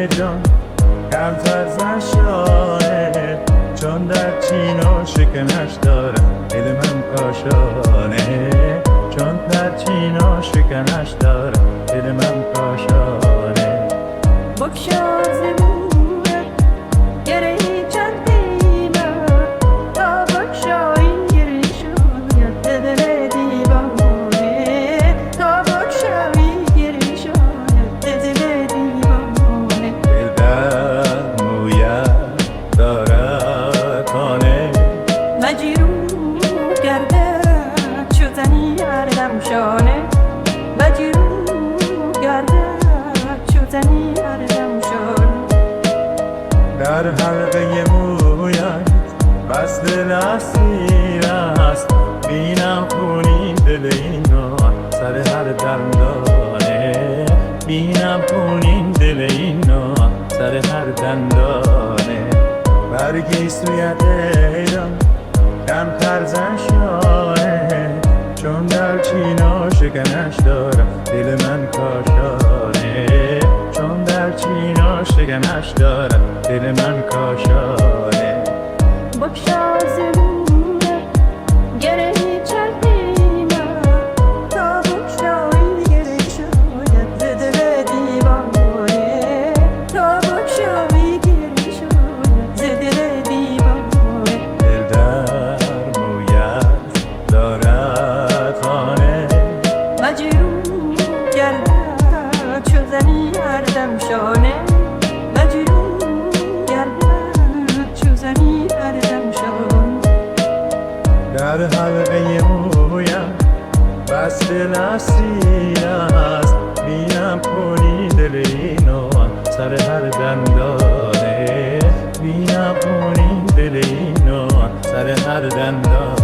جان کمتر زشانه، چون در چین و شکنش دارم دل من کاشانه، چون در چین و شکنش دارم دل من کاشانه. بگشا زبونت گره چندیمه، تا بگشایی گره شاید دل دیوانه، تا بگشایی گره شاید دل دیوانه. دل در مویت دارد خانه، مجروح کرده چو زنی هردم شانه، مجروح کرده چو زنی هردم شانه. در حلقه مویت بس دل اسیر است، بینم خونین دل اینا سر هر دندانه، بینم خونین دل اینا سر هر دندانه. برگی سویت ایران کمتر زشانه، چون در چین و شکنش دارم دل من کاشانه، چون در چین و شکنش دارم دل من کاشانه. بگشا زبونت گره چندیمه، تا بگشایی گره شاید دل دیوانه، تا بگشایی گره شاید دل دیوانه. دل در مویت دارد خانه، مجروح کرده چو زنی هردم شانه، مجروح کرده چو زنی هردم شانه. در حلقه مویم بس دل اسیر است، بینم خونی دل اینو سر هر دندانه، بینم خونی دل اینو سر هر دندانه.